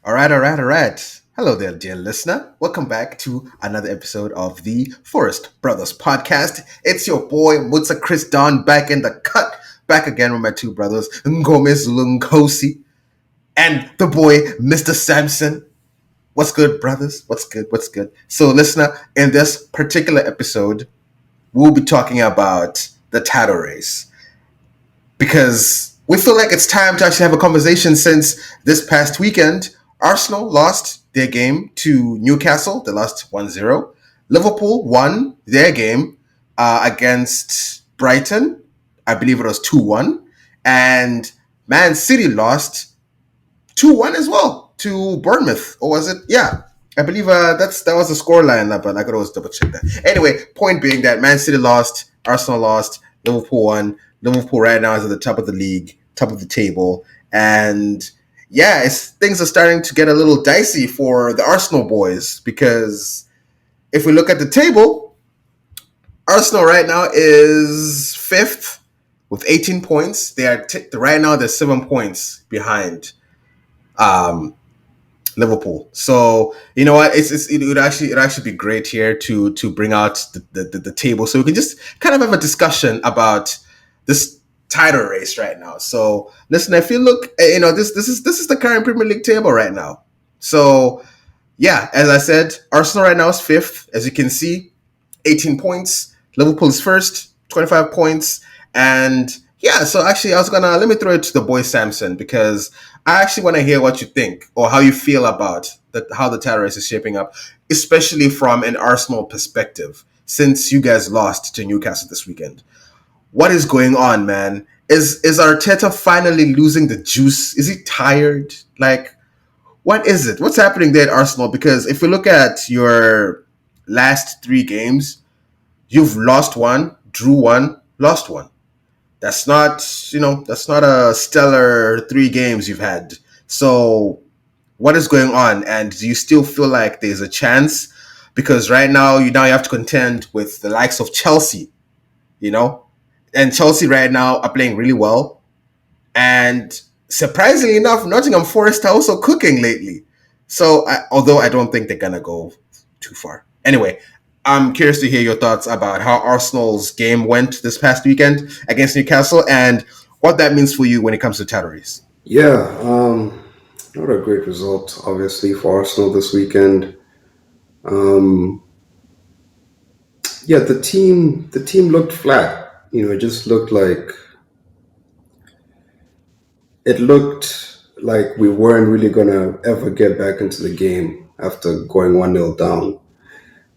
All right. Hello there, dear listener. Welcome back to another episode of the Forest Brothers podcast. It's your boy, Mutsa Chris Don, back in the cut. Back again with my two brothers, Ngomez Lunkosi and the boy, Mr. Sampson. What's good, brothers? What's good? What's good? So, listener, in this particular episode, we'll be talking about the title race because we feel like it's time to actually have a conversation since this past weekend, Arsenal lost their game to Newcastle. They lost 1-0. Liverpool won their game against Brighton. I believe it was 2-1. And Man City lost 2-1 as well to Bournemouth. Or was it? Yeah. I believe that was the scoreline, but I could always double check that. Anyway, point being that Man City lost, Arsenal lost, Liverpool won. Liverpool right now is at the top of the league, top of the table, and yeah, things are starting to get a little dicey for the Arsenal boys because if we look at the table, Arsenal right now is fifth with 18 points. They are right now they're 7 points behind um, Liverpool. So you know what? It'd actually be great here to bring out the table so we can just kind of have a discussion about this title race right now. So listen, if you look, this is the current Premier League table right now. So yeah, as I said, Arsenal right now is fifth, as you can see, 18 points. Liverpool is first, 25 points, and yeah. So actually, I was gonna let me throw it to the boy Samson because I actually want to hear what you think or how you feel about how the title race is shaping up, especially from an Arsenal perspective, since you guys lost to Newcastle this weekend. What is going on, man? Is Arteta finally losing the juice? Is he tired? Like, what is it? What's happening there at Arsenal? Because if we look at your last three games, you've lost one, drew one, lost one. That's not a stellar 3 games you've had. So what is going on? And do you still feel like there's a chance? Because right now you have to contend with the likes of Chelsea, you know? And Chelsea right now are playing really well. And surprisingly enough, Nottingham Forest are also cooking lately. So, although I don't think they're going to go too far. Anyway, I'm curious to hear your thoughts about how Arsenal's game went this past weekend against Newcastle and what that means for you when it comes to title race. Yeah, not a great result, obviously, for Arsenal this weekend. Um, yeah, the team looked flat. It just looked like we weren't really gonna ever get back into the game after going 1-0 down.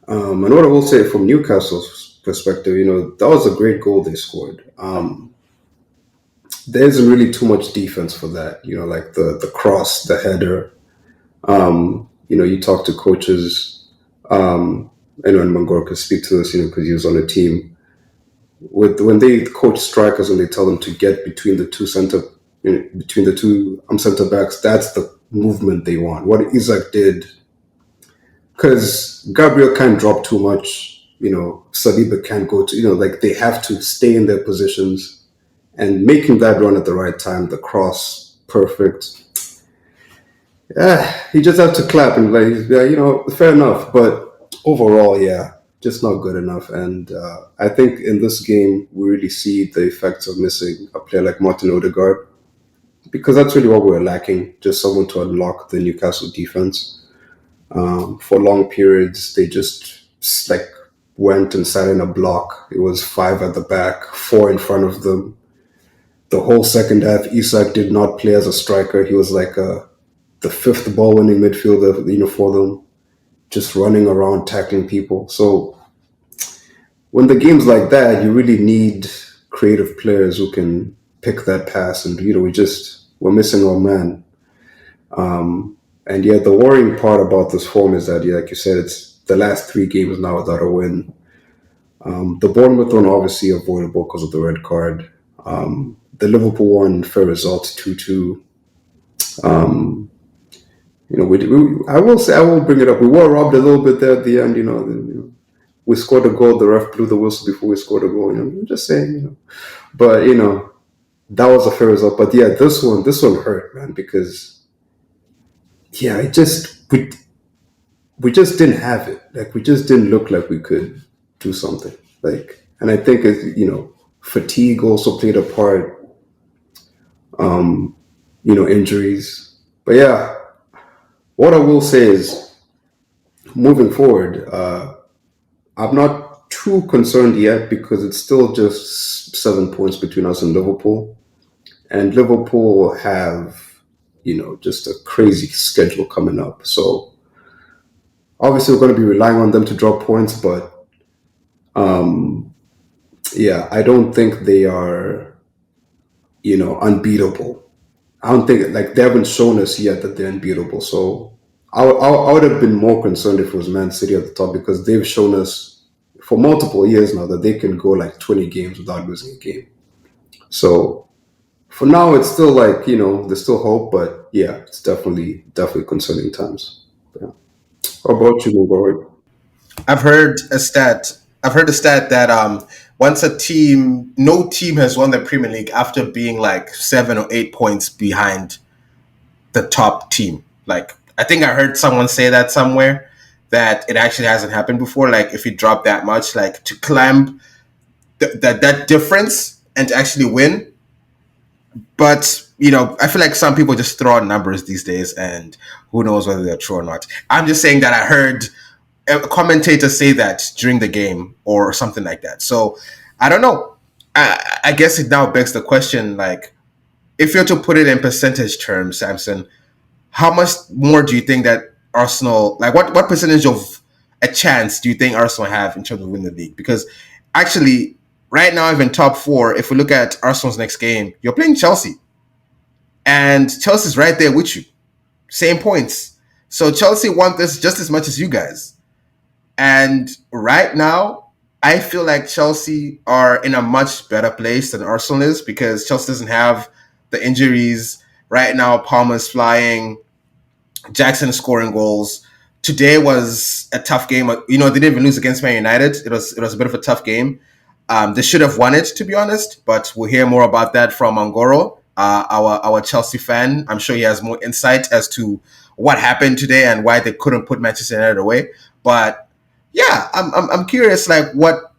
And what I will say from Newcastle's perspective, that was a great goal they scored. There isn't really too much defense for that. Like the cross, the header. You talk to coaches. Anyone Mangor could speak to this, because he was on the team. When they coach strikers and they tell them to get between the two center backs, that's the movement they want. What Isaac did, because Gabriel can't drop too much. Saliba can't go to. Like they have to stay in their positions and making that run at the right time. The cross, perfect. Yeah, he just have to clap and like, yeah, fair enough. But overall, yeah, just not good enough. And I think in this game, we really see the effects of missing a player like Martin Odegaard because that's really what we're lacking. Just someone to unlock the Newcastle defense. For long periods, they just like went and sat in a block. It was five at the back, four in front of them. The whole second half, Isak did not play as a striker. He was like the fifth ball winning midfielder, for them, just running around tackling people. So when the game's like that, you really need creative players who can pick that pass. And we're missing our man. And yeah, the worrying part about this form is that, yeah, like you said, it's the last 3 games now without a win. The Bournemouth one obviously avoidable because of the red card. The Liverpool one, fair result, 2-2. I will bring it up. We were robbed a little bit there at the end. We scored a goal. The ref blew the whistle before we scored a goal. I'm just saying. But that was a fair result. But yeah, this one hurt, man, because yeah, we just didn't have it. Like we just didn't look like we could do something. Like, and I think it's, fatigue also played a part. Injuries. But yeah, what I will say is moving forward, I'm not too concerned yet because it's still just 7 points between us and Liverpool. And Liverpool have, just a crazy schedule coming up. So obviously we're going to be relying on them to drop points, but yeah, I don't think they are, unbeatable. I don't think like they haven't shown us yet that they're unbeatable. So I would have been more concerned if it was Man City at the top because they've shown us for multiple years now that they can go like 20 games without losing a game. So for now, it's still like there's still hope, but yeah, it's definitely concerning times. Yeah. How about you, Mubarak? I've heard a stat. I've heard a stat that once a team, no team has won the Premier League after being like 7 or 8 points behind the top team. Like I think I heard someone say that somewhere that it actually hasn't happened before. Like if you drop that much, like to climb that difference and to actually win. But I feel like some people just throw out numbers these days, and who knows whether they're true or not. I'm just saying that I heard a commentator say that during the game or something like that. So I don't know. I guess it now begs the question, like, if you're to put it in percentage terms, Samson, how much more do you think that Arsenal, like, what percentage of a chance do you think Arsenal have in terms of winning the league? Because actually, right now, even top four, if we look at Arsenal's next game, you're playing Chelsea, and Chelsea's right there with you, same points. So Chelsea want this just as much as you guys. And right now, I feel like Chelsea are in a much better place than Arsenal is because Chelsea doesn't have the injuries. Right now, Palmer's flying, Jackson is scoring goals. Today was a tough game. They didn't even lose against Man United. It was a bit of a tough game. They should have won it, to be honest, but we'll hear more about that from Angoro, our Chelsea fan. I'm sure he has more insight as to what happened today and why they couldn't put Manchester United away. But yeah, I'm curious, like, what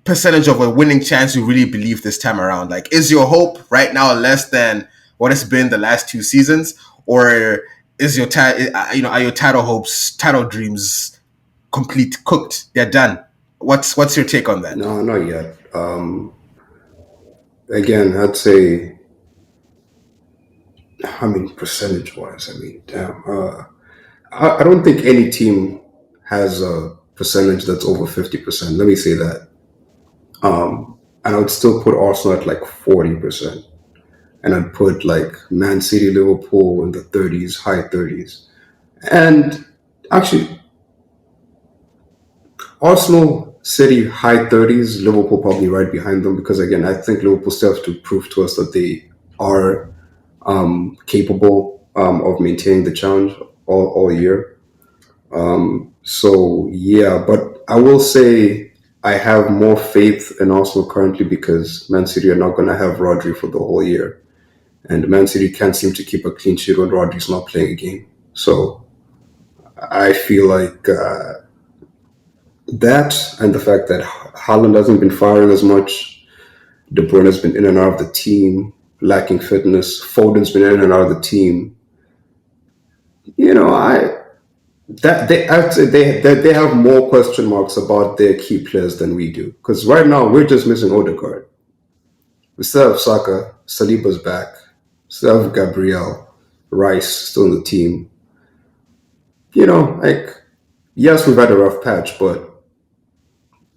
percentage of a winning chance you really believe this time around? Like, is your hope right now less than what it's been the last 2 seasons, or is are your title dreams complete, cooked? They're done. What's your take on that? No, not yet. Again, I'd say, I mean, percentage wise, I mean, damn. I don't think any team has a percentage that's over 50%. Let me say that. And I would still put Arsenal at like 40%. And I'd put like Man City, Liverpool in the 30s, high 30s. And actually, Arsenal, City, high 30s, Liverpool probably right behind them because, again, I think Liverpool still have to prove to us that they are capable of maintaining the challenge all year. So yeah, but I will say I have more faith in Arsenal currently because Man City are not going to have Rodri for the whole year, and Man City can't seem to keep a clean sheet when Rodri's not playing a game. So I feel like that, and the fact that Haaland hasn't been firing as much, De Bruyne has been in and out of the team, lacking fitness. Foden's been in and out of the team. I that I'd say they have more question marks about their key players than we do. Because right now we're just missing Odegaard. We still have Saka, Saliba's back, still have Gabriel, Rice still in the team. Like yes, we've had a rough patch, but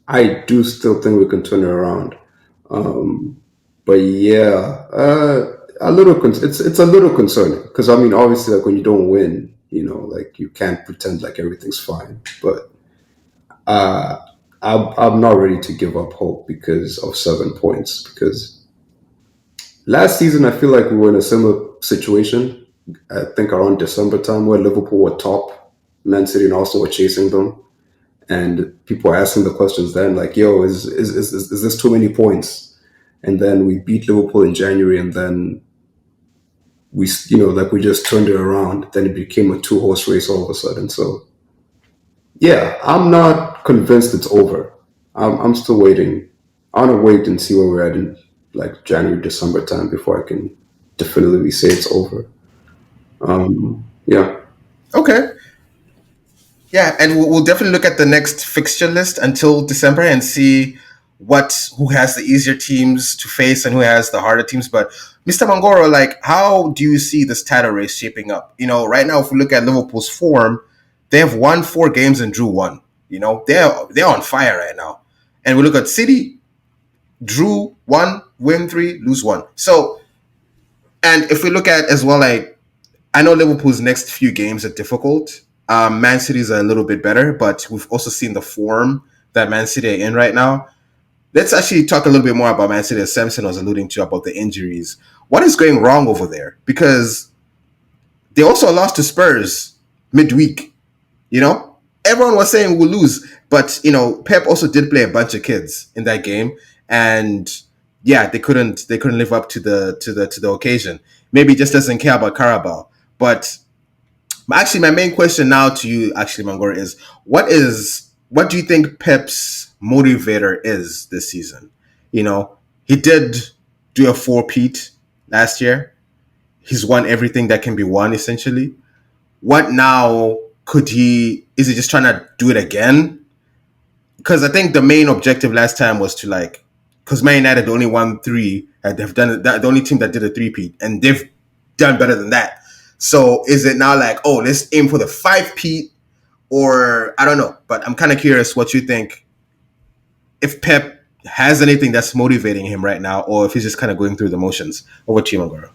I do still think we can turn it around. But yeah, it's a little concerning because I mean, obviously, like when you don't win, like you can't pretend like everything's fine. But uh, I'm not ready to give up hope because of 7 points. Because last season, I feel like we were in a similar situation. I think around December time where Liverpool were top, Man City and Arsenal were chasing them, and people were asking the questions then, like, "Yo, is this too many points?" And then we beat Liverpool in January, and then like we just turned it around. Then it became a two-horse race all of a sudden. So yeah, I'm not convinced it's over. I'm still waiting. I want to wait and see where we're at in like January, December time before I can definitively say it's over. Yeah. Okay. Yeah, and we'll definitely look at the next fixture list until December and see who has the easier teams to face and who has the harder teams. But Mr. Mangoro, like, how do you see this title race shaping up? Right now, if we look at Liverpool's form, they have won 4 games and drew one. They're on fire right now. And we look at City, drew one, win three, lose one. So, and if we look at as well, like, I know Liverpool's next few games are difficult. Man City's are a little bit better, but we've also seen the form that Man City are in right now. Let's actually talk a little bit more about Man City, as Samson was alluding to about the injuries. What is going wrong over there? Because they also lost to Spurs midweek. Everyone was saying we'll lose, but Pep also did play a bunch of kids in that game, and yeah, they couldn't live up to the occasion. Maybe he just doesn't care about Carabao, but actually, my main question now to you, actually, Mangor, is what do you think Pep's motivator is this season? He did do a four-peat last year. He's won everything that can be won, essentially. What now could he? Is he just trying to do it again? Because I think the main objective last time was to because Man United only won three, and they've done it. The only team that did a three-peat, and they've done better than that. So is it now like, oh, let's aim for the five-peat, or I don't know? But I'm kind of curious what you think, if Pep has anything that's motivating him right now, or if he's just kind of going through the motions. Over to you, Magoro.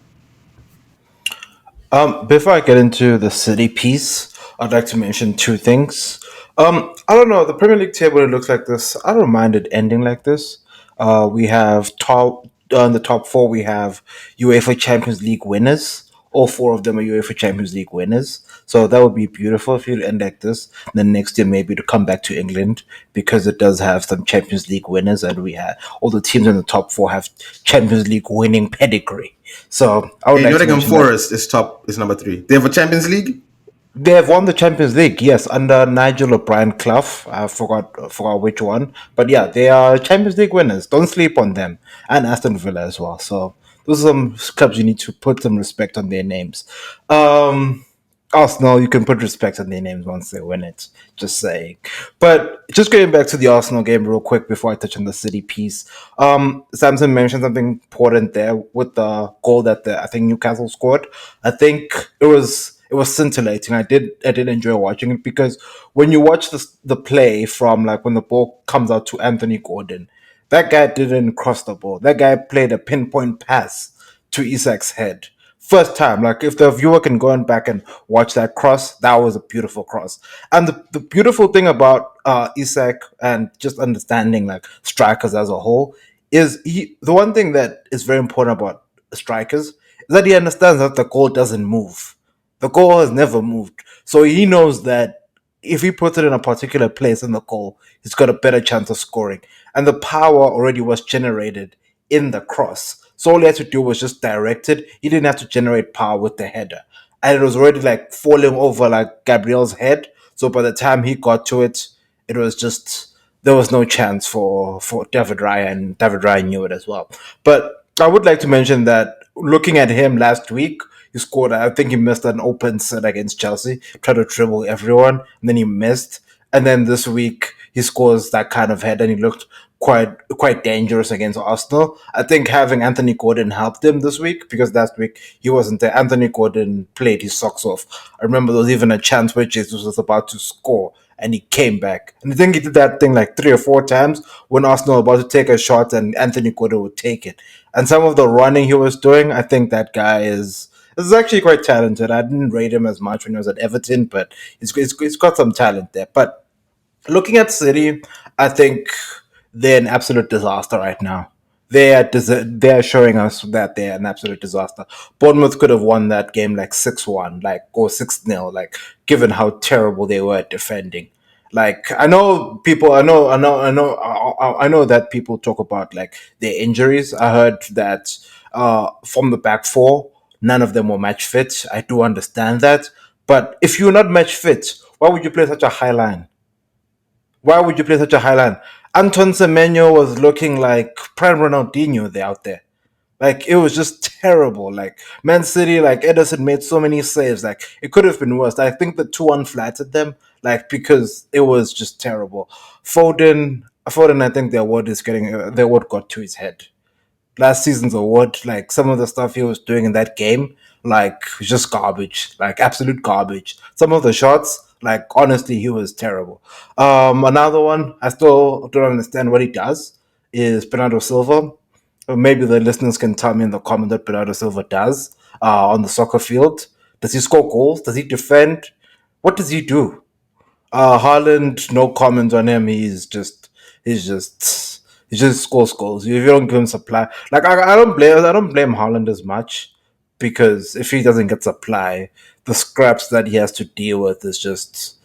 Before I get into the City piece, I'd like to mention two things. I don't know. The Premier League table, it looks like this. I don't mind it ending like this. We have top in the top four. We have UEFA Champions League winners. All four of them are UEFA Champions League winners. So that would be beautiful if you end like this. Then next year maybe to come back to England because it does have some Champions League winners, and we have all the teams in the top four have Champions League winning pedigree. So I would Hey, like to Nottingham mention that. Forest is number 3. They have a Champions League. They have won the Champions League, yes, under Nigel O'Brien Clough. I forgot which one, but yeah, they are Champions League winners. Don't sleep on them, and Aston Villa as well. So those are some clubs you need to put some respect on their names. Um, Arsenal, you can put respect on their names once they win it. Just saying. But just going back to the Arsenal game real quick before I touch on the City piece. Samson mentioned something important there with the goal that I think Newcastle scored. I think it was scintillating. I did enjoy watching it because when you watch the play from like when the ball comes out to Anthony Gordon, that guy didn't cross the ball. That guy played a pinpoint pass to Isak's head. First time, like if the viewer can go on back and watch that cross, that was a beautiful cross. And the beautiful thing about Isak and just understanding like strikers as a whole is the one thing that is very important about strikers is that he understands that the goal doesn't move. The goal has never moved. So he knows that if he puts it in a particular place in the goal, he's got a better chance of scoring. And the power already was generated in the cross. So all he had to do was just direct it. He didn't have to generate power with the header. And it was already like falling over like Gabriel's head. So by the time he got to it, it was just there was no chance for David Raya, and David Raya knew it as well. But I would like to mention that looking at him last week, he scored. I think he missed an open set against Chelsea, tried to dribble everyone, and then he missed. And then this week he scores that kind of head, and he looked quite dangerous against Arsenal. I think having Anthony Gordon helped him this week because last week he wasn't there. Anthony Gordon played his socks off. I remember there was even a chance where Jesus was about to score and he came back. And I think he did that thing like 3 or 4 times when Arsenal were about to take a shot and Anthony Gordon would take it. And some of the running he was doing, I think that guy is actually quite talented. I didn't rate him as much when he was at Everton, but he's got some talent there. But looking at City, I think they're an absolute disaster right now. They are showing us that they're an absolute disaster. Bournemouth could have won that game like 6-1, like or 6-0, like given how terrible they were at defending. Like I know that people talk about like their injuries. I heard that from the back four, none of them were match fit. I do understand that. But if you're not match fit, why would you play such a high line? Why would you play such a high line? Anton Semenyo was looking like prime Ronaldinho there out there. Like it was just terrible. Like Man City, like Ederson made so many saves. Like it could have been worse. I think the 2-1 flattered them, like because it was just terrible. Foden, I think the award is getting the award got to his head. Last season's award, like some of the stuff he was doing in that game, like just garbage, like absolute garbage. Some of the shots, like honestly, he was terrible. Another one, I still don't understand what he does is Bernardo Silva. Maybe the listeners can tell me in the comment that Bernardo Silva does on the soccer field. Does he score goals? Does he defend? What does he do? Haaland, no comment on him. He just scores goals. If you don't give him supply, like I don't blame Haaland as much because if he doesn't get supply, the scraps that he has to deal with is just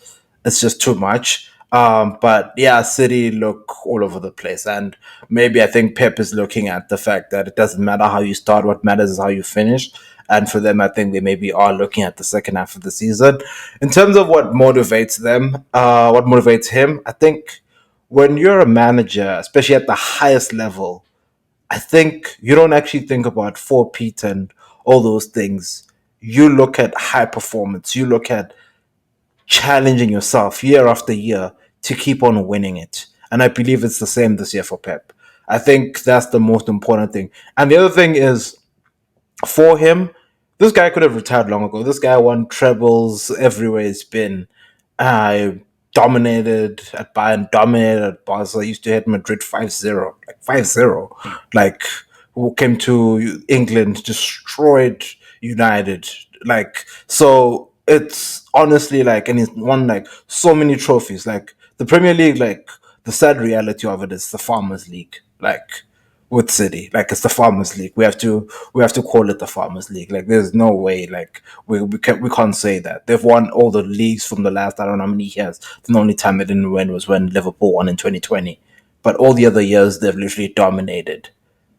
it's just too much. But yeah, City look all over the place, and maybe I think Pep is looking at the fact that it doesn't matter how you start; what matters is how you finish. And for them, I think they maybe are looking at the second half of the season. In terms of what motivates them, what motivates him, I think when you're a manager, especially at the highest level, I think you don't actually think about 4 Pete and all those things. You look at high performance. You look at challenging yourself year after year to keep on winning it. And I believe it's the same this year for Pep. I think that's the most important thing. And the other thing is for him, this guy could have retired long ago. This guy won trebles everywhere he's been. I dominated at Bayern, dominated at Barca. Used to hit Madrid 5-0, like 5-0. Like, who came to England, destroyed United. Like, so it's honestly like, and he's won like so many trophies. Like, the Premier League, like, the sad reality of it is the Farmers League. Like, with City. Like it's the Farmers League. We have to call it the Farmers League. Like there's no way. Like we can't say that they've won all the leagues from the last I don't know how many years. The only time they didn't win was when Liverpool won in 2020. But all the other years they've literally dominated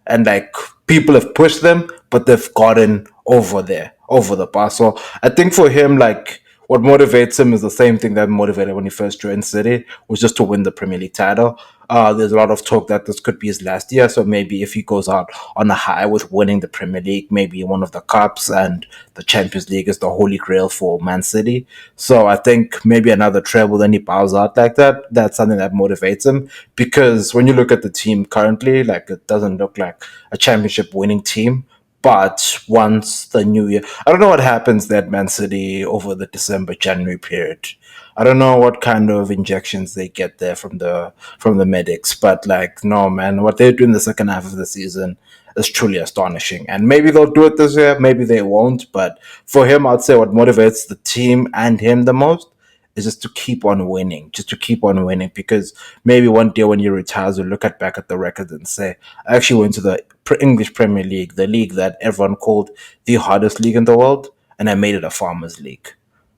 and like people have pushed them, but they've gotten over there, over the bar. So I think for him, like what motivates him is the same thing that motivated when he first joined City, was just to win the Premier League title. There's a lot of talk that this could be his last year, so maybe if he goes out on a high with winning the Premier League, maybe one of the cups and the Champions League is the holy grail for Man City. So I think maybe another treble, then he bows out like that. That's something that motivates him because when you look at the team currently, like it doesn't look like a championship winning team. But once the new year, I don't know what happens there at Man City over the December January period. I don't know what kind of injections they get there from the medics, but like no man, what they do in the second half of the season is truly astonishing. And maybe they'll do it this year, maybe they won't. But for him, I'd say what motivates the team and him the most is just to keep on winning, just to keep on winning. Because maybe one day when he retires, you'll look back at the records and say, I actually went to the English Premier League, the league that everyone called the hardest league in the world, and I made it a farmers league.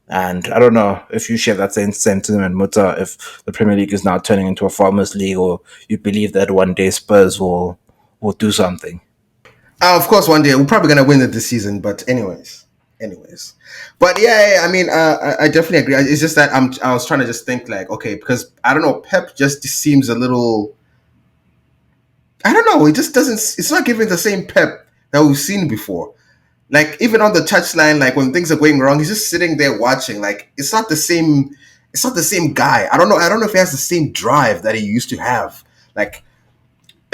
And I don't know if you share that same sentiment, Muta, if the Premier League is now turning into a farmers league, or you believe that one day Spurs will do something. Of course, one day we're probably gonna win it this season. But anyways. But yeah, I mean, I definitely agree. It's just that I was trying to just think like, okay, because I don't know, Pep just seems a little. I don't know. It just doesn't. It's not giving the same Pep that we've seen before. Like even on the touchline, like when things are going wrong, he's just sitting there watching. Like it's not the same. It's not the same guy. I don't know. I don't know if he has the same drive that he used to have. Like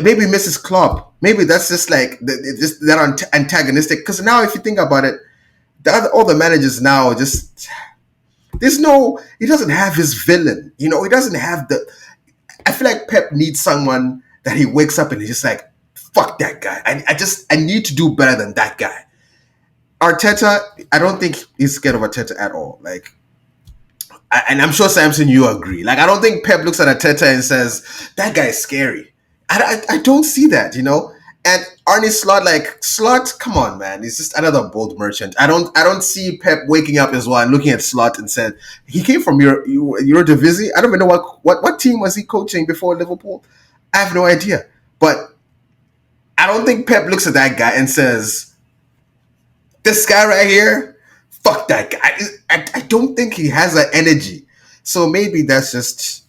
maybe Mrs. Klopp. Maybe that's just like just that antagonistic. Because now, if you think about it, all the managers now just there's no. He doesn't have his villain. You know, he doesn't have the. I feel like Pep needs someone that he wakes up and he's just like, fuck that guy. I need to do better than that guy. Arteta, I don't think he's scared of Arteta at all. Like, and I'm sure Samson, you agree. Like, I don't think Pep looks at Arteta and says that guy is scary. I don't see that, you know. And Arne Slot, like Slot, come on, man, he's just another bold merchant. I don't see Pep waking up as well and looking at Slot and said he came from your division. I don't even know what team was he coaching before Liverpool. I have no idea, but I don't think Pep looks at that guy and says, This guy right here, fuck that guy. I don't think he has that energy. So maybe that's just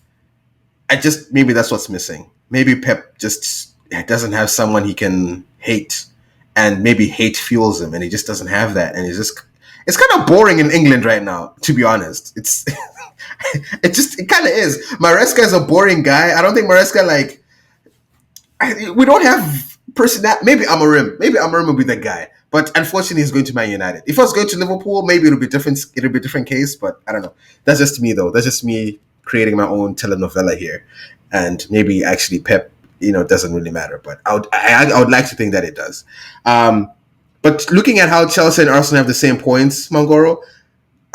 maybe that's what's missing. Maybe Pep just doesn't have someone he can hate, and maybe hate fuels him, and he just doesn't have that, and it's kind of boring in England right now. To be honest, it kind of is. Maresca is a boring guy. I don't think Maresca we don't have personality. Maybe Amarim will be the guy. But unfortunately, he's going to Man United. If I was going to Liverpool, maybe it'll be different. It'll be a different case. But I don't know. That's just me, though. That's just me creating my own telenovela here, and maybe actually Pep, doesn't really matter. But I would like to think that it does. But looking at how Chelsea and Arsenal have the same points, Mangoro,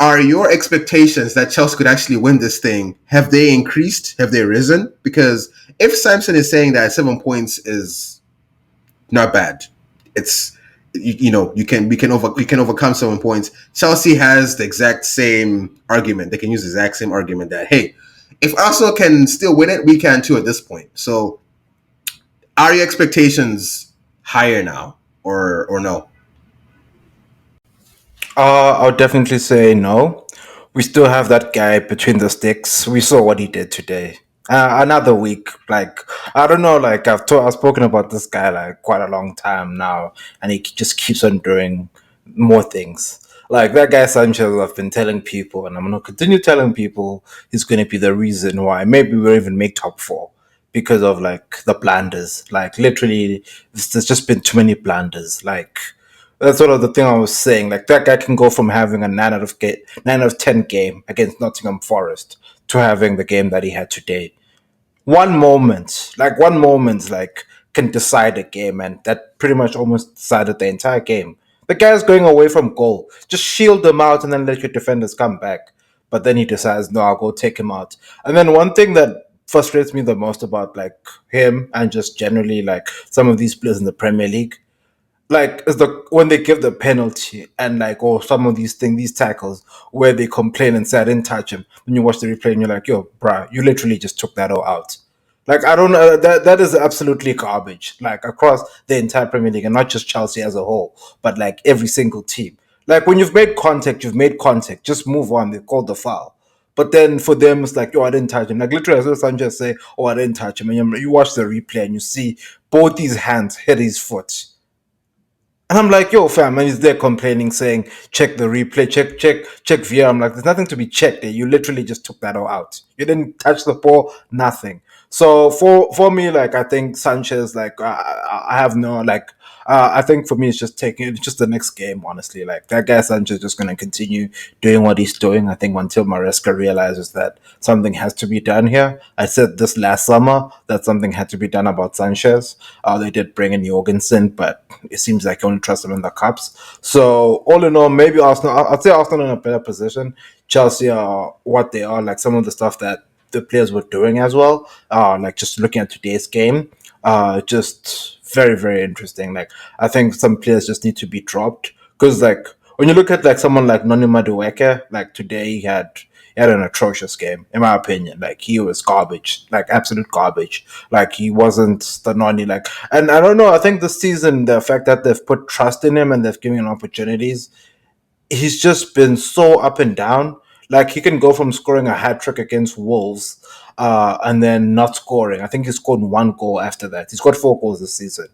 are your expectations that Chelsea could actually win this thing, have they increased? Have they risen? Because if Samson is saying that 7 points is not bad, it's we can overcome 7 points. Chelsea has the exact same argument. They can use the exact same argument that, hey, if Arsenal can still win it, we can too at this point. So are your expectations higher now or no? I would definitely say no. We still have that guy between the sticks. We saw what he did today. Another week, like I don't know, like I've spoken about this guy like quite a long time now, and he just keeps on doing more things. Like that guy Sanchez, I've been telling people, and I'm gonna continue telling people he's gonna be the reason why maybe we'll even make top four because of like the blunders. Like literally, there's just been too many blunders. Like that's sort of the thing I was saying. Like that guy can go from having a 9 out of 10 game against Nottingham Forest to having the game that he had today. One moment, like can decide a game, and that pretty much almost decided the entire game. The guy's going away from goal. Just shield them out and then let your defenders come back. But then he decides, no, I'll go take him out. And then one thing that frustrates me the most about like him and just generally like some of these players in the Premier League like is the when they give the penalty and like or some of these tackles where they complain and say I didn't touch him. When you watch the replay and you're like, yo, bruh, you literally just took that all out. Like I don't know that is absolutely garbage. Like across the entire Premier League and not just Chelsea as a whole, but like every single team. Like when you've made contact, you've made contact. Just move on. They called the foul. But then for them, it's like, oh, I didn't touch him. Like literally, I saw Sanchez say, oh, I didn't touch him. And you watch the replay and you see both these hands hit his foot. And I'm like, yo, fam, and he's there complaining, saying, check the replay, check VR. I'm like, there's nothing to be checked there. You literally just took that all out. You didn't touch the ball, nothing. So for me, like, I think Sanchez, like, I have no, like, I think for me, it's just the next game, honestly. Like, that guy Sanchez is just going to continue doing what he's doing. I think until Maresca realizes that something has to be done here. I said this last summer that something had to be done about Sanchez. They did bring in Jorgensen, but it seems like you only trust him in the cups. So all in all, maybe Arsenal. I'd say Arsenal in a better position. Chelsea are what they are. Like some of the stuff that the players were doing as well. Like just looking at today's game, just very very interesting. Like I think some players just need to be dropped because like when you look at like someone like Noni Madueke, like today he had an atrocious game, in my opinion. Like he was garbage, like absolute garbage. Like he wasn't the Noni. Like, and I don't know. I think this season, the fact that they've put trust in him and they've given him opportunities, he's just been so up and down. Like he can go from scoring a hat trick against Wolves, and then not scoring. I think he scored one goal after that. He scored 4 goals this season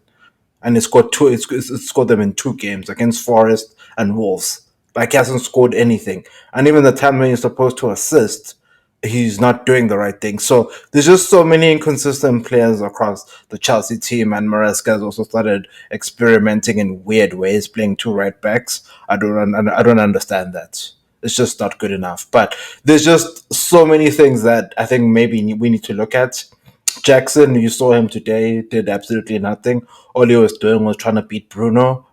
and he scored two. It's scored them in 2 games against Forest and Wolves. Like he hasn't scored anything, and even the time when he's supposed to assist, he's not doing the right thing. So there's just so many inconsistent players across the Chelsea team, and Maresca has also started experimenting in weird ways, playing 2 right backs. I don't understand that. It's just not good enough. But there's just so many things that I think maybe we need to look at. Jackson, you saw him today, did absolutely nothing. All he was doing was trying to beat Bruno.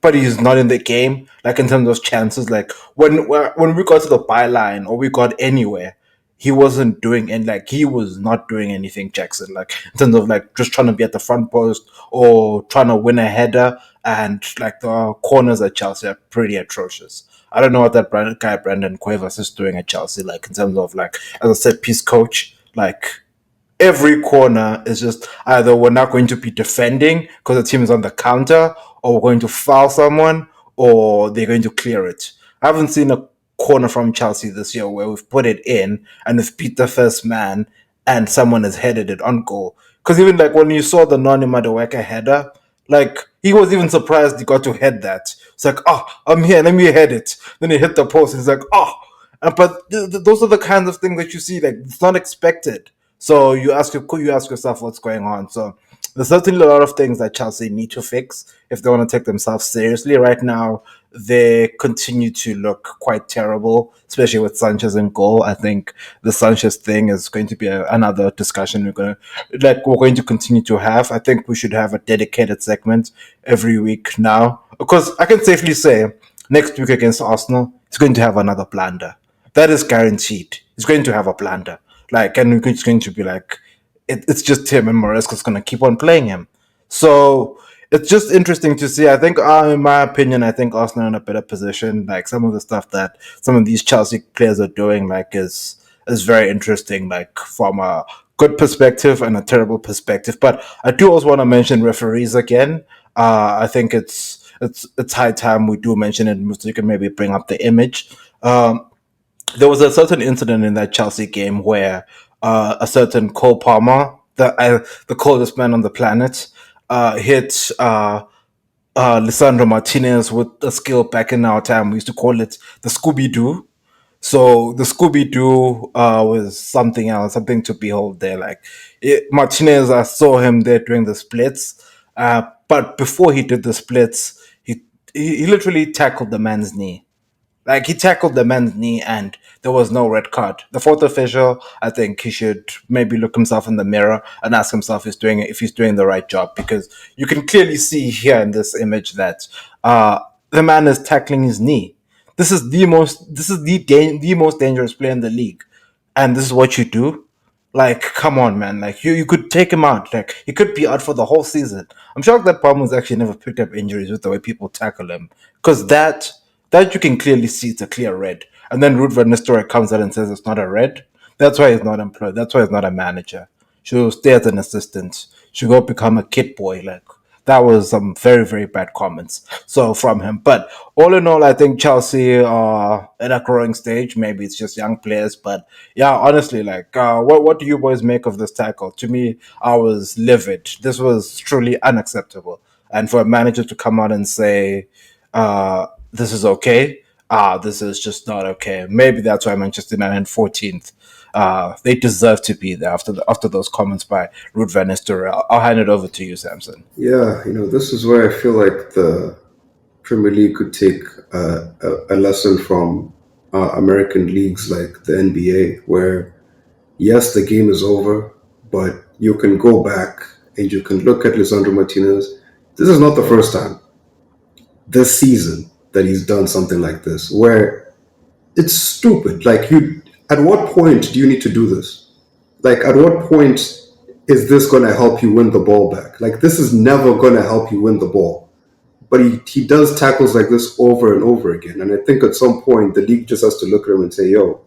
But he's not in the game. Like in terms of chances, like when we got to the byline or we got anywhere, he wasn't doing and like he was not doing anything. Jackson, like in terms of like just trying to be at the front post or trying to win a header, and like the corners at Chelsea are pretty atrocious. I don't know what that guy Brandon Cuevas is doing at Chelsea, like in terms of like as a set piece coach, like every corner is just either we're not going to be defending because the team is on the counter, or we're going to foul someone, or they're going to clear it. I haven't seen a corner from Chelsea this year where we've put it in and we've beat the first man and someone has headed it on goal. Because even like when you saw the Noni Madueke header, like he was even surprised he got to head that. It's like, oh, I'm here, let me head it. Then he hit the post and he's like, oh. But those are the kinds of things that you see, like it's not expected. So you ask yourself what's going on. So there's certainly a lot of things that Chelsea need to fix if they want to take themselves seriously. Right now, they continue to look quite terrible, especially with Sanchez in goal. I think the Sanchez thing is going to be another discussion we're going to continue to have. I think we should have a dedicated segment every week now, because I can safely say next week against Arsenal, it's going to have another blunder. That is guaranteed. He's going to have a blunder. Like, and it's going to be like, it's just him, and Maresca's going to keep on playing him. So it's just interesting to see. I think, in my opinion, I think Arsenal are in a better position. Like some of the stuff that some of these Chelsea players are doing, like is very interesting. Like from a good perspective and a terrible perspective. But I do also want to mention referees again. I think it's high time we do mention it, so you can maybe bring up the image. There was a certain incident in that Chelsea game where a certain Cole Palmer, the coldest man on the planet, hit Lisandro Martinez with a skill back in our time. We used to call it the Scooby Doo. So the Scooby Doo was something else, something to behold there. Like Martinez, I saw him there doing the splits, but before he did the splits, he literally tackled the man's knee. Like he tackled the man's knee and there was no red card. The fourth official, I think he should maybe look himself in the mirror and ask himself if he's doing the right job, because you can clearly see here in this image that the man is tackling his knee. This is the most dangerous player in the league, and this is what you do. Like, come on, man. Like, you could take him out. Like, he could be out for the whole season. I'm shocked that Palmer's actually never picked up injuries with the way people tackle him. Because that you can clearly see it's a clear red. And then Ruud van Nistelrooy comes out and says it's not a red. That's why he's not employed. That's why he's not a manager. She'll stay as an assistant. She'll go become a kid boy. Like, that was some very, very bad comments. So from him. But all in all, I think Chelsea are at a growing stage. Maybe it's just young players. But yeah, honestly, like, what do you boys make of this tackle? To me, I was livid. This was truly unacceptable. And for a manager to come out and say, this is okay, this is just not okay. Maybe that's why Manchester United 14th. They deserve to be there after those comments by Ruud van Nistelrooy. I'll hand it over to you, Samson. Yeah, this is where I feel like the Premier League could take a lesson from American leagues like the NBA, where yes, the game is over, but you can go back and you can look at Lisandro Martinez. This is not the first time this season that he's done something like this, where it's stupid. Like, at what point do you need to do this? Like, at what point is this going to help you win the ball back? Like, this is never going to help you win the ball. But he does tackles like this over and over again. And I think at some point, the league just has to look at him and say, yo,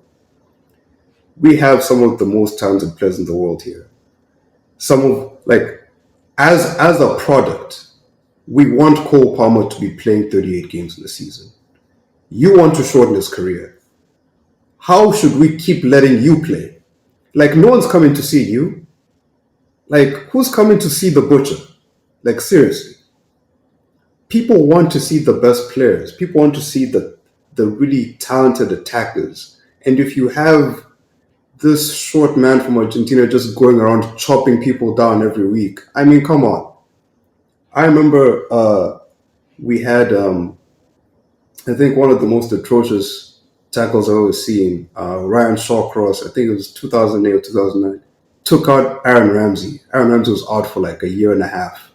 we have some of the most talented players in the world here. As a product, we want Cole Palmer to be playing 38 games in the season. You want to shorten his career. How should we keep letting you play? Like, no one's coming to see you. Like, who's coming to see the butcher? Like, seriously. People want to see the best players. People want to see the really talented attackers. And if you have this short man from Argentina just going around chopping people down every week, I mean, come on. I remember we had, I think, one of the most atrocious tackles I've ever seen. Ryan Shawcross, I think it was 2008 or 2009, took out Aaron Ramsey. Aaron Ramsey was out for like a year and a half.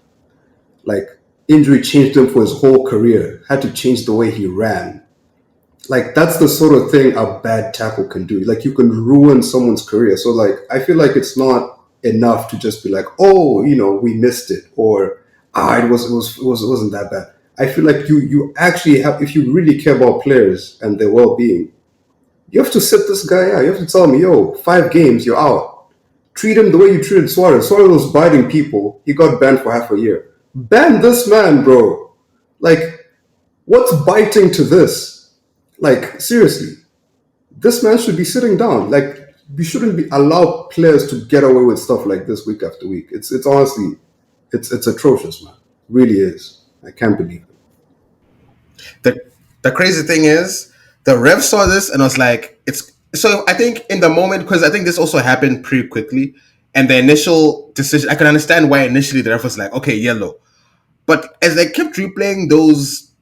Like, injury changed him for his whole career. Had to change the way he ran. Like, that's the sort of thing a bad tackle can do. Like, you can ruin someone's career. So, like, I feel like it's not enough to just be like, oh, we missed it, or it wasn't that bad. I feel like you actually have, if you really care about players and their well-being, you have to sit this guy out. You have to tell him, yo, 5 games, you're out. Treat him the way you treated Suarez. Suarez was biting people. He got banned for half a year. Ban this man, bro. Like, what's biting to this? Like, seriously, this man should be sitting down. Like, we shouldn't be allow players to get away with stuff like this week after week. It's honestly, it's atrocious, man. Really is. I can't believe it. the the crazy thing is the ref saw this and was like, it's so I think in the moment, because I think this also happened pretty quickly, and the initial decision, I can understand why initially the ref was like, okay, yellow. But as they kept replaying those,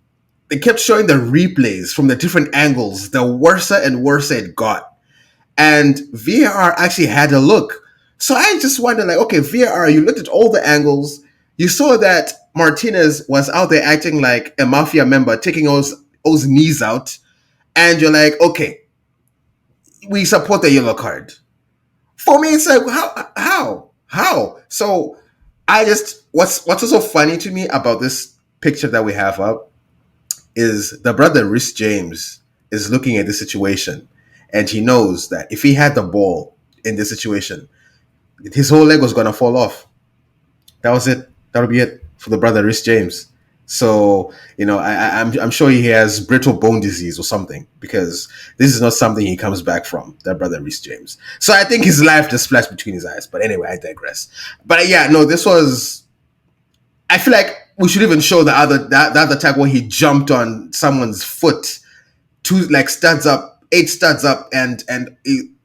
they kept showing the replays from the different angles, the worse and worse it got. And VAR actually had a look. So I just wondered, like, okay, VAR, you looked at all the angles, you saw that Martinez was out there acting like a mafia member, taking those knees out, and you're like, okay, we support the yellow card. For me, it's like, how? So I just what's also funny to me about this picture that we have up is the brother Rhys James is looking at the situation, and he knows that if he had the ball in this situation, his whole leg was gonna fall off. That was it. That'll be it for the brother Rhys James. So I'm sure he has brittle bone disease or something, because this is not something he comes back from. That brother Rhys James. So I think his life just flashed between his eyes. But anyway, I digress. But yeah, no, this was. I feel like we should even show the other attack where he jumped on someone's foot, two like studs up, eight studs up, and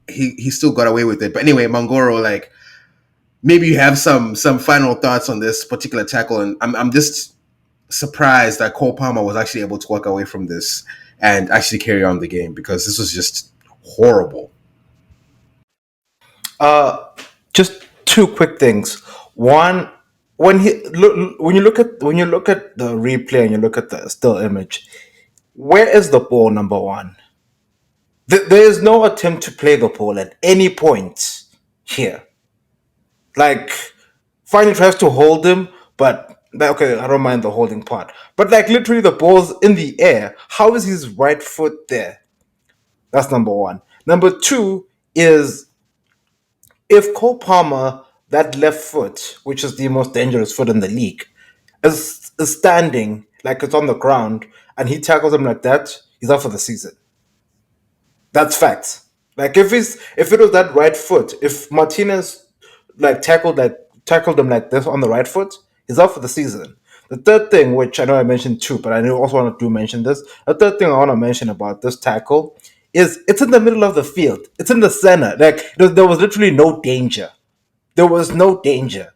he still got away with it. But anyway, Mangoro, like, maybe you have some final thoughts on this particular tackle, and I'm just surprised that Cole Palmer was actually able to walk away from this and actually carry on the game, because this was just horrible. Uh, just two quick things. One, when you look at the replay and you look at the still image, where is the ball? Number one, there is no attempt to play the ball at any point here. Like, fine, he tries to hold him, but like, okay, I don't mind the holding part. But like, literally, the ball's in the air. How is his right foot there? That's number one. Number two is, if Cole Palmer, that left foot, which is the most dangerous foot in the league, is standing like it's on the ground, and he tackles him like that, he's out for the season. That's facts. Like, if it was that right foot, if Martinez like tackled him like this on the right foot, he's out for the season. The third thing, which I know I mentioned too, but I also want to do mention this. The third thing I want to mention about this tackle is, it's in the middle of the field. It's in the center. Like, there was literally no danger. There was no danger.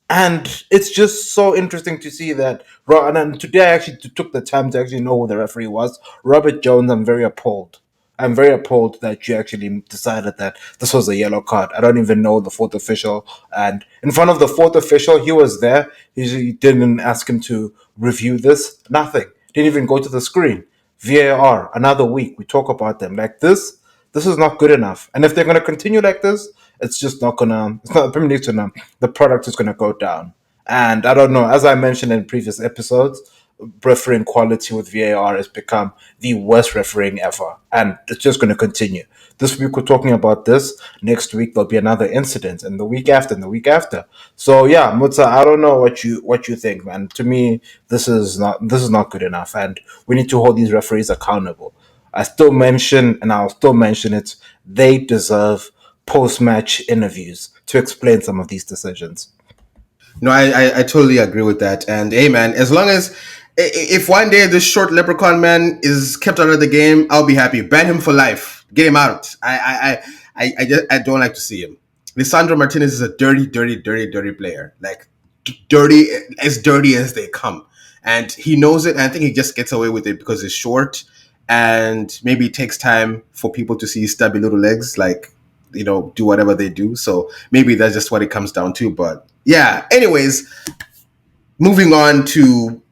And it's just so interesting to see that. And then today I actually took the time to actually know who the referee was. Robert Jones, I'm very appalled. I'm very appalled that you actually decided that this was a yellow card. I don't even know the fourth official. And in front of the fourth official, he was there. He didn't ask him to review this. Nothing. Didn't even go to the screen. VAR, another week. We talk about them. Like this. This is not good enough. And if they're going to continue like this, it's just not gonna. It's not the Premier League's gonna. The product is gonna go down. And I don't know. As I mentioned in previous episodes, refereeing quality with VAR has become the worst refereeing ever, and it's just going to continue. This week we're talking about this. Next week there'll be another incident, and the week after, and the week after. So yeah, Mutsa, I don't know what you think, man. To me, this is not good enough, and we need to hold these referees accountable. I'll still mention it. They deserve post-match interviews to explain some of these decisions. No, I totally agree with that. And hey, man, as long as if one day this short leprechaun man is kept out of the game, I'll be happy. Ban him for life. Get him out. I don't like to see him. Lisandro Martinez is a dirty player. Like, dirty as they come, and he knows it. And I think he just gets away with it because he's short, and maybe it takes time for people to see his stubby little legs, like, do whatever they do. So maybe that's just what it comes down to. But yeah, anyways, moving on to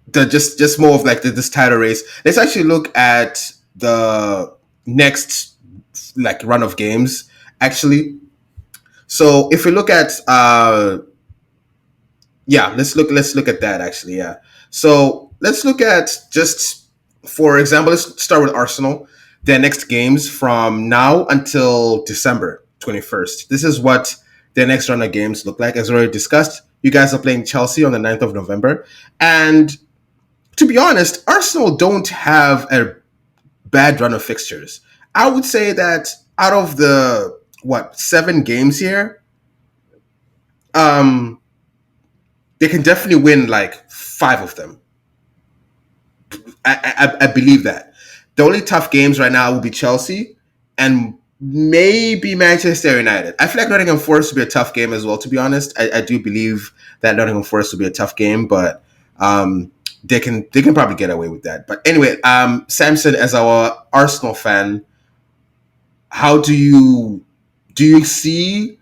the just more of like this title race. Let's actually look at the next like run of games actually. So if we look at yeah, let's look at that actually. Yeah. So let's look at, just for example, let's start with Arsenal. Their next games from now until December 21st. This is what their next run of games look like. As already discussed, you guys are playing Chelsea on the 9th of November. And to be honest, Arsenal don't have a bad run of fixtures. I would say that out of the what 7 games here, um, they can definitely win like 5 of them. I believe that. The only tough games right now will be Chelsea and maybe Manchester United. I feel like Nottingham Forest will be a tough game as well. To be honest, I do believe that Nottingham Forest will be a tough game, but they can probably get away with that. But anyway, Samson, as our Arsenal fan, how do you see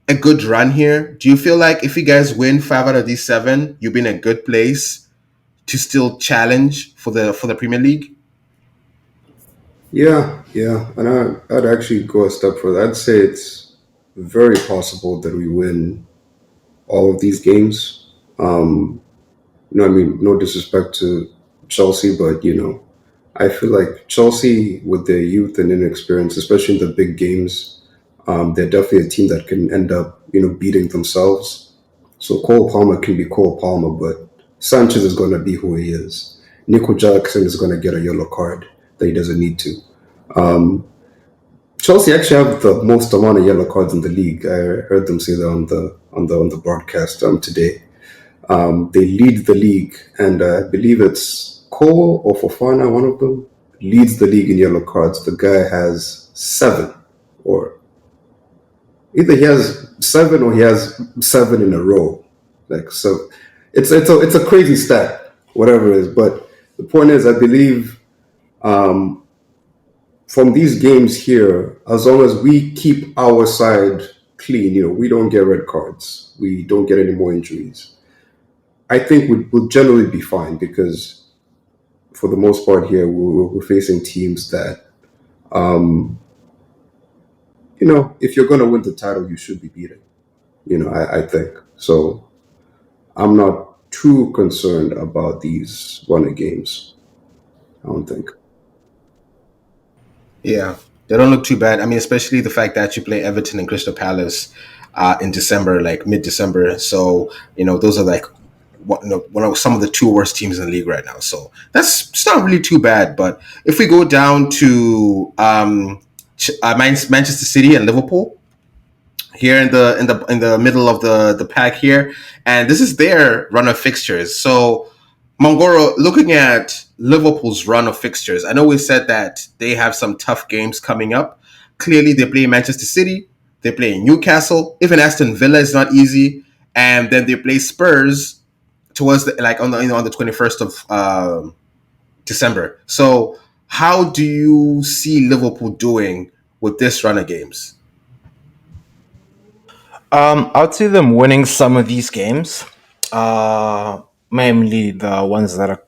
a good run here? Do you feel like if you guys win 5 out of these 7, you'll be in a good place to still challenge for the Premier League? Yeah, yeah, and I'd actually go a step further. I'd say it's very possible that we win all of these games. I mean, no disrespect to Chelsea, but I feel like Chelsea, with their youth and inexperience, especially in the big games, they're definitely a team that can end up, beating themselves. So Cole Palmer can be Cole Palmer, but Sanchez is going to be who he is. Nico Jackson is going to get a yellow card that he doesn't need to. Chelsea actually have the most amount of yellow cards in the league. I heard them say that on the broadcast today. They lead the league, and I believe it's Cole or Fofana, one of them, leads the league in yellow cards. The guy has 7, or either he has 7 or he has 7 in a row. Like so, it's a crazy stat, whatever it is. But the point is, I believe from these games here, as long as we keep our side clean, we don't get red cards, we don't get any more injuries. I think we'll generally be fine because for the most part here, we're facing teams that, if you're going to win the title, you should be beating. I think. So I'm not too concerned about these running games. I don't think. Yeah, they don't look too bad. I mean, especially the fact that you play Everton and Crystal Palace in December, like mid-December. So those are like one of some of the 2 worst teams in the league right now. So that's it's not really too bad. But if we go down to Manchester City and Liverpool, here in the middle of the pack here, and this is their run of fixtures. So Mongoro, looking at Liverpool's run of fixtures, I know we said that they have some tough games coming up. Clearly, they play Manchester City, they play Newcastle, even Aston Villa is not easy, and then they play Spurs towards like on the 21st of December. So, how do you see Liverpool doing with this run of games? I'd see them winning some of these games. Mainly the ones that are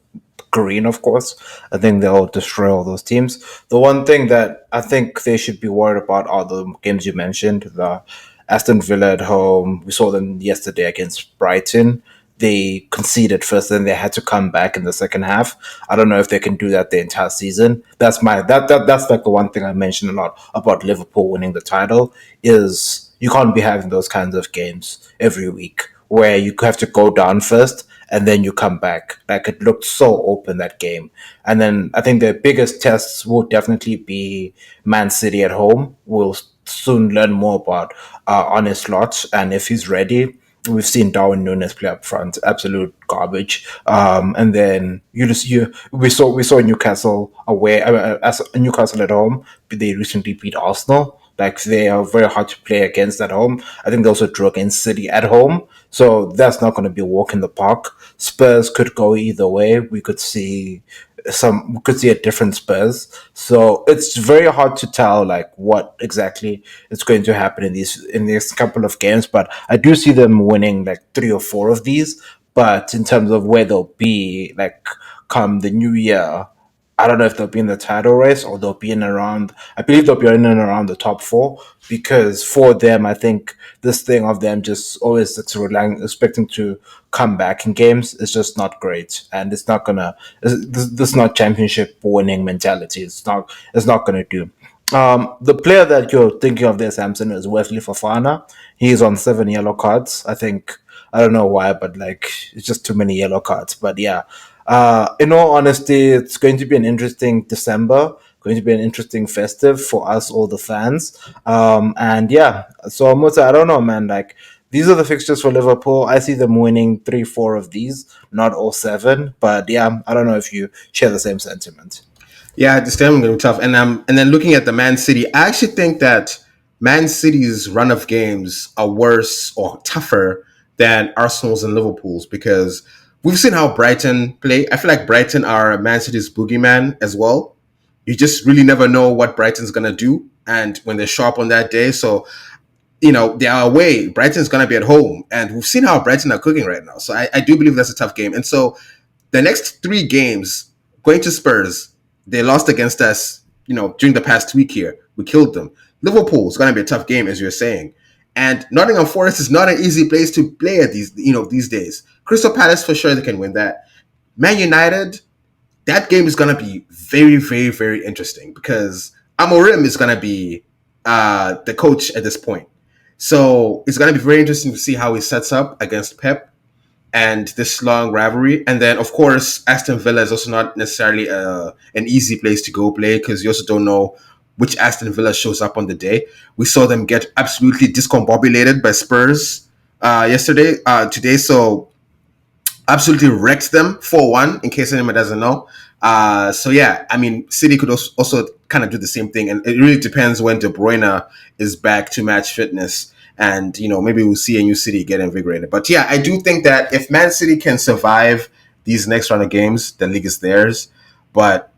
green, of course. I think they'll destroy all those teams. The one thing that I think they should be worried about are the games you mentioned. The Aston Villa at home. We saw them yesterday against Brighton. They conceded first, then they had to come back in the second half. I don't know if they can do that the entire season. That's like the one thing I mentioned a lot about Liverpool winning the title is you can't be having those kinds of games every week where you have to go down first and then you come back. Like it looked so open that game. And then I think the biggest tests will definitely be Man City at home. We'll soon learn more about Arne Slot and if he's ready. We've seen Darwin Nunes play up front, absolute garbage. And then we saw Newcastle away, as Newcastle at home. They recently beat Arsenal. Like they are very hard to play against at home. I think they also drew against City at home, so that's not going to be a walk in the park. Spurs could go either way. We could see a different Spurs. So it's very hard to tell like what exactly is going to happen in these couple of games. But I do see them winning like 3 or 4 of these. But in terms of where they'll be like come the new year, I don't know if they'll be in the title race or they'll be in around. I believe they'll be in and around the top 4 because for them, I think this thing of them just always expecting to come back in games is just not great, and it's not gonna. This is not championship winning mentality. It's not gonna do. The player that you're thinking of there, Samson, is Wesley Fofana. He's on 7 yellow cards. I think I don't know why, but like it's just too many yellow cards. But yeah, In all honesty, it's going to be an interesting December, going to be an interesting festive for us, all the fans. And yeah, so Mota, I don't know, man. Like, these are the fixtures for Liverpool. I see them winning 3, 4 of these, not all seven. But yeah, I don't know if you share the same sentiment. Yeah, this game gonna be tough. And then looking at the Man City, I actually think that Man City's run of games are worse or tougher than Arsenal's and Liverpool's because we've seen how Brighton play. I feel like Brighton are Man City's boogeyman as well. You just really never know what Brighton's gonna do, and when they're sharp on that day. So they are away. Brighton's gonna be at home, and we've seen how Brighton are cooking right now. So I do believe that's a tough game. And so the next three games, going to Spurs, they lost against us, during the past week here. We killed them. Liverpool is going to be a tough game, as you're saying. And Nottingham Forest is not an easy place to play at these days. Crystal Palace, for sure, they can win that. Man United, that game is going to be very, very, very interesting because Amorim is going to be the coach at this point. So it's going to be very interesting to see how he sets up against Pep and this long rivalry. And then, of course, Aston Villa is also not necessarily an easy place to go play because you also don't know which Aston Villa shows up on the day. We saw them get absolutely discombobulated by Spurs today. So absolutely wrecked them 4-1, in case anyone doesn't know. So yeah, I mean, City could also kind of do the same thing, and it really depends when De Bruyne is back to match fitness, and maybe we'll see a new City get invigorated. But yeah, I do think that if Man City can survive these next round of games, the league is theirs. But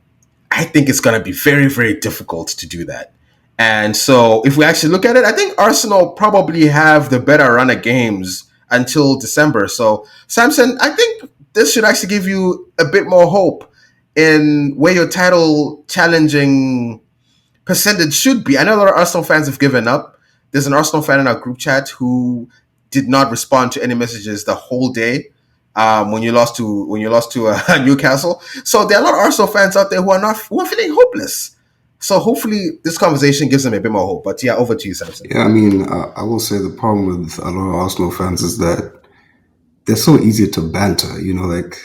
I think it's going to be very, very difficult to do that. And so if we actually look at it, I think Arsenal probably have the better run of games until December. So, Samson, I think this should actually give you a bit more hope in where your title challenging percentage should be. I know a lot of Arsenal fans have given up. There's an Arsenal fan in our group chat who did not respond to any messages the whole day when you lost to Newcastle. So there are a lot of Arsenal fans out there who are feeling hopeless. So hopefully this conversation gives them a bit more hope. But yeah, over to you, Samson. Yeah, I mean, I will say the problem with a lot of Arsenal fans is that they're so easy to banter. Like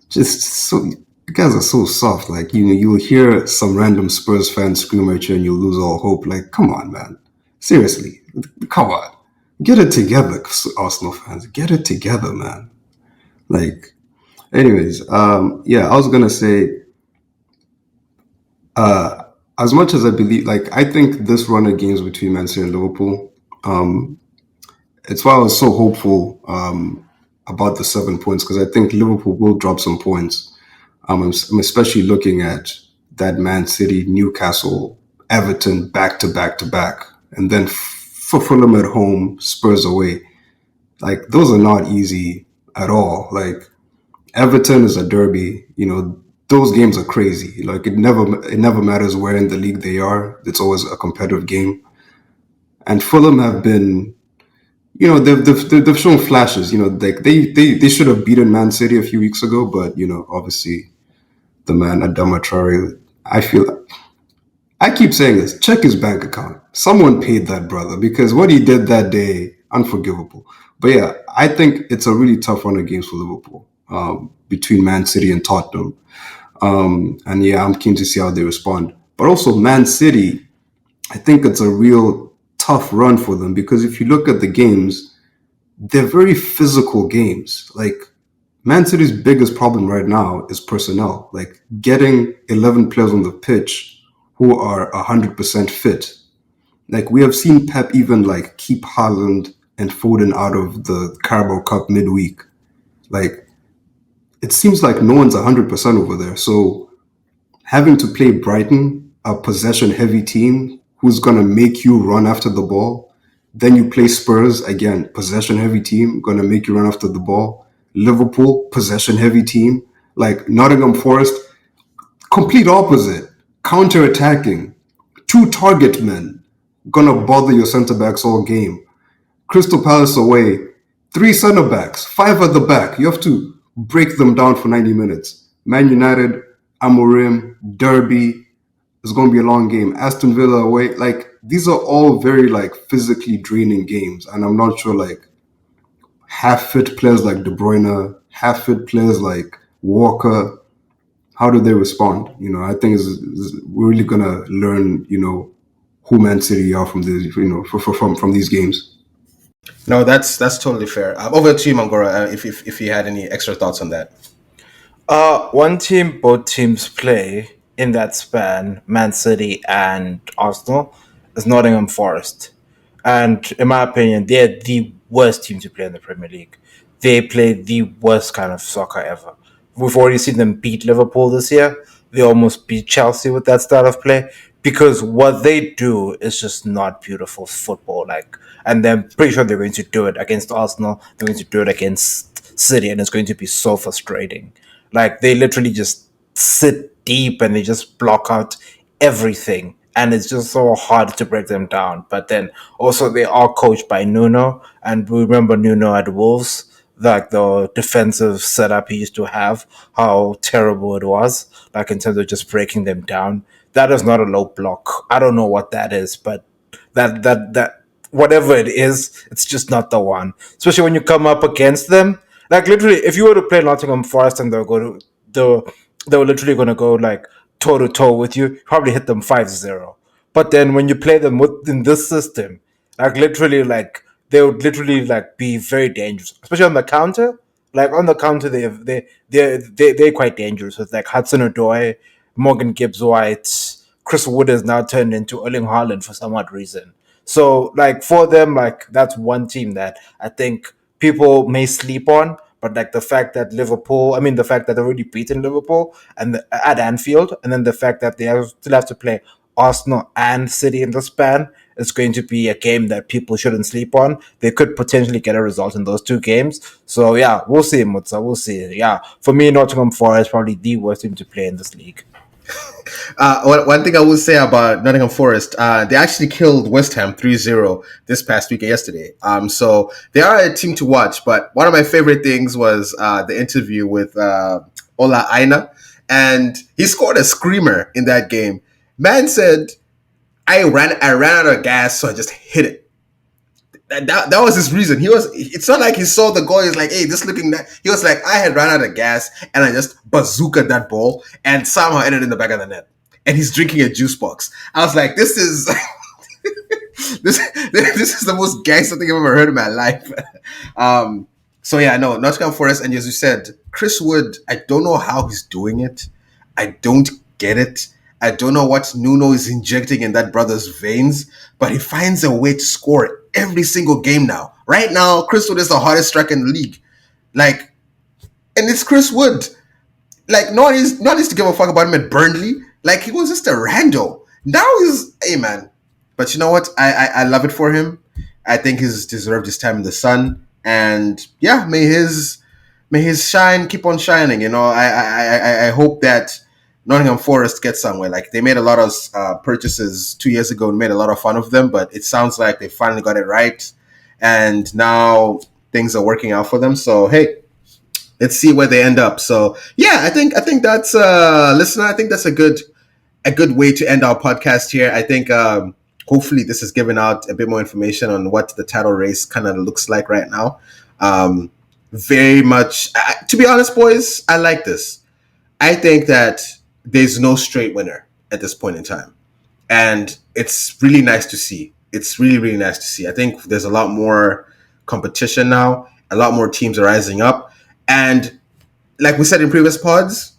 just so you guys are so soft. Like you'll hear some random Spurs fan scream at you and you lose all hope. Like, come on, man, seriously, come on, get it together, Arsenal fans, get it together, man. Like, anyways, yeah, I was gonna say, as much as I believe, like, I think this run of games between Man City and Liverpool, it's why I was so hopeful about the 7 points because I think Liverpool will drop some points. I'm especially looking at that Man City, Newcastle, Everton back to back to back, and then for Fulham at home, Spurs away. Like those are not easy at all. Like Everton is a derby. Those games are crazy. Like it never matters where in the league they are. It's always a competitive game. And Fulham have been, they've shown flashes. Like they should have beaten Man City a few weeks ago, but obviously the man Adama Traore. I keep saying this. Check his bank account. Someone paid that brother because what he did that day, unforgivable. But yeah, I think it's a really tough run of games for Liverpool between Man City and Tottenham. And yeah, I'm keen to see how they respond. But also Man City, I think it's a real tough run for them because if you look at the games, they're very physical games. Like Man City's biggest problem right now is personnel. Like getting 11 players on the pitch who are 100% fit. Like we have seen Pep even like keep Haaland and Foden out of the Carabao Cup midweek. Like it seems like no one's 100% over there. So having to play Brighton, a possession-heavy team who's going to make you run after the ball, then you play Spurs, again, possession-heavy team, going to make you run after the ball. Liverpool, possession-heavy team. Like Nottingham Forest, complete opposite. Counter-attacking. Two target men, going to bother your centre-backs all game. Crystal Palace away, three centre-backs, five at the back. You have to break them down for 90 minutes. Man United, Amorim, Derby. It's going to be a long game. Aston Villa away. Like, these are all very, like, physically draining games. And I'm not sure, like, half-fit players like De Bruyne, half-fit players like Walker, how do they respond? I think we're really gonna learn, who Man City are from these, from these games. No, that's totally fair. Over to you, Mangora, if you had any extra thoughts on that. One team both teams play in that span, Man City and Arsenal, is Nottingham Forest. And in my opinion, they're the worst team to play in the Premier League. They play the worst kind of soccer ever. We've already seen them beat Liverpool this year. They almost beat Chelsea with that style of play because what they do is just not beautiful football. And they're pretty sure they're going to do it against Arsenal. They're going to do it against City, and it's going to be so frustrating. Like they literally just sit deep and they just block out everything. And it's just so hard to break them down. But then also they are coached by Nuno, and we remember Nuno at Wolves, like the defensive setup he used to have, how terrible it was, like in terms of just breaking them down. That is not a low block. I don't know what that is, but that whatever it is, it's just not the one. Especially when you come up against them. Like literally, if you were to play Nottingham Forest and they were literally gonna go like toe to toe with you, probably hit them 5-0. But then when you play them within this system, like literally like they would literally like be very dangerous, especially on the counter. Like on the counter, they're quite dangerous with like Hudson Odoi, Morgan Gibbs White, Chris Wood has now turned into Erling Haaland for some odd reason. So like for them, like that's one team that I think people may sleep on. But like the fact that the fact that they've already beaten Liverpool at Anfield, and then the fact that still have to play Arsenal and City in the span, is going to be a game that people shouldn't sleep on. They could potentially get a result in those two games. So yeah, we'll see, Mutsa. We'll see. Yeah, for me, Nottingham Forest is probably the worst team to play in this league. One thing I will say about Nottingham Forest, they actually killed West Ham 3-0 this past week yesterday. So they are a team to watch. But one of my favorite things was the interview with Ola Aina, and he scored a screamer in that game. Man said, I ran out of gas, so I just hit it. That was his reason. It's not like he saw the goal. He's like, hey, this looking nice. He was like, I had run out of gas and I just bazookaed that ball and somehow ended in the back of the net. And he's drinking a juice box. I was like, this is this is the most gangster thing I've ever heard in my life. So yeah, no, Nottingham Forest, and as you said, Chris Wood, I don't know how he's doing it. I don't get it. I don't know what Nuno is injecting in that brother's veins, but he finds a way to score every single game now. Right now, Chris Wood is the hardest striker in the league. Like, and it's Chris Wood. Like, no one needs to give a fuck about him at Burnley. Like, he was just a rando. Now he's, hey man. But you know what? I love it for him. I think he's deserved his time in the sun. And yeah, may his shine keep on shining. I hope that Nottingham Forest gets somewhere. Like they made a lot of purchases 2 years ago and made a lot of fun of them, but it sounds like they finally got it right, and now things are working out for them. So hey, let's see where they end up. So yeah, I think that's listener. I think that's a good way to end our podcast here. I think hopefully this has given out a bit more information on what the title race kind of looks like right now. Very much, to be honest, boys, I like this. I think that there's no straight winner at this point in time. And it's really nice to see. It's really, really nice to see. I think there's a lot more competition now. A lot more teams are rising up. And like we said in previous pods,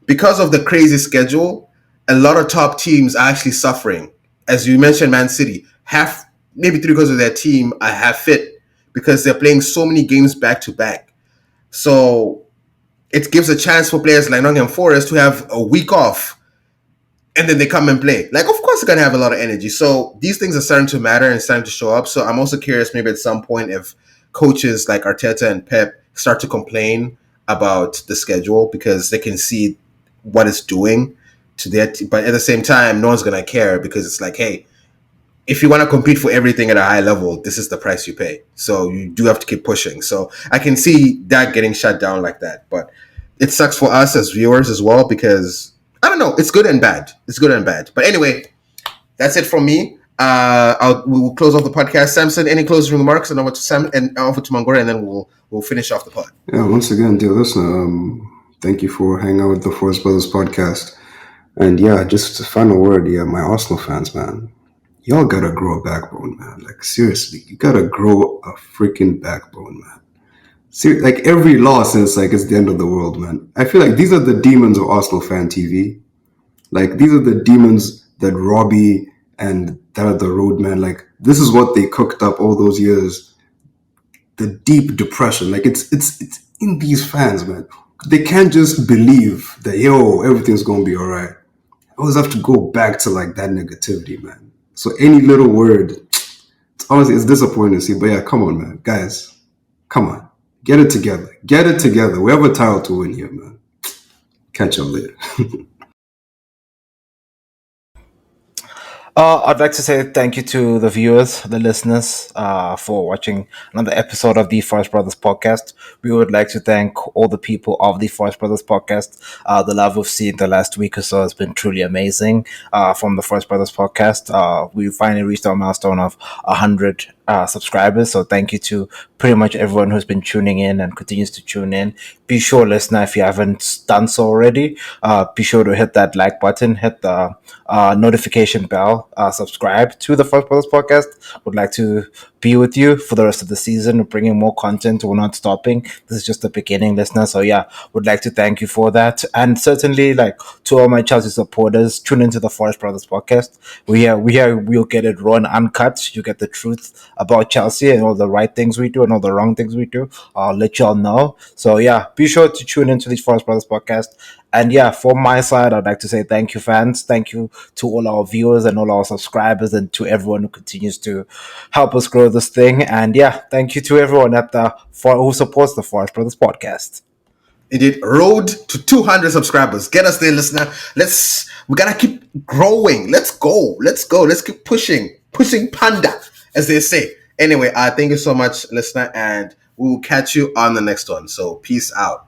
because of the crazy schedule, a lot of top teams are actually suffering. As you mentioned, Man City, half, maybe three quarters of their team are half fit because they're playing so many games back to back. So it gives a chance for players like Nottingham Forest to have a week off and then they come and play. Like, of course, they're going to have a lot of energy. So these things are starting to matter and starting to show up. So I'm also curious maybe at some point if coaches like Arteta and Pep start to complain about the schedule because they can see what it's doing to their team. But at the same time, no one's going to care because it's like, hey, if you want to compete for everything at a high level, this is the price you pay. So you do have to keep pushing. So I can see that getting shut down like that. But it sucks for us as viewers as well because, I don't know, it's good and bad. It's good and bad. But anyway, that's it from me. We will close off the podcast. Samson, any closing remarks? And over to Sam and over to Mangora, and then we'll finish off the pod. Yeah, once again, dear listener, Thank you for hanging out with the Forest Brothers podcast. And yeah, just a final word. Yeah, my Arsenal fans, man, y'all gotta grow a backbone, man. Like seriously, you gotta grow a freaking backbone, man. Like every loss is like it's the end of the world, man. I feel like these are the demons of Arsenal fan TV. Like these are the demons that Robbie and that are the roadman. Like this is what they cooked up all those years. The deep depression. Like it's in these fans, man. They can't just believe that everything's gonna be alright. I always have to go back to like that negativity, man. So any little word, honestly, it's disappointing to see. But yeah, come on, man, guys, come on, get it together, get it together. We have a title to win here, man. Catch up later. I'd like to say thank you to the viewers, the listeners, for watching another episode of the Forest Brothers podcast. We would like to thank all the people of the Forest Brothers podcast. The love we've seen the last week or so has been truly amazing. From the Forest Brothers podcast, we finally reached our milestone of 100 subscribers. So thank you to pretty much everyone who's been tuning in and continues to tune in. Be sure, listener, if you haven't done so already, be sure to hit that like button, hit the notification bell, subscribe to the First Brothers podcast. Would like to be with you for the rest of the season. We're bringing more content. We're not stopping. This is just the beginning, listener. So yeah, would like to thank you for that. And certainly, like to all my Chelsea supporters, tune into the Forest Brothers podcast. We'll get it raw and uncut. You get the truth about Chelsea and all the right things we do and all the wrong things we do. I'll let y'all know. So yeah, be sure to tune into the Forest Brothers podcast. And yeah, from my side, I'd like to say thank you, fans. Thank you to all our viewers and all our subscribers and to everyone who continues to help us grow this thing. And yeah, thank you to everyone who supports the Forest Brothers podcast. Indeed, road to 200 subscribers. Get us there, listener. We gotta keep growing. Let's go. Let's keep pushing panda, as they say. Anyway, thank you so much, listener, and we will catch you on the next one. So peace out.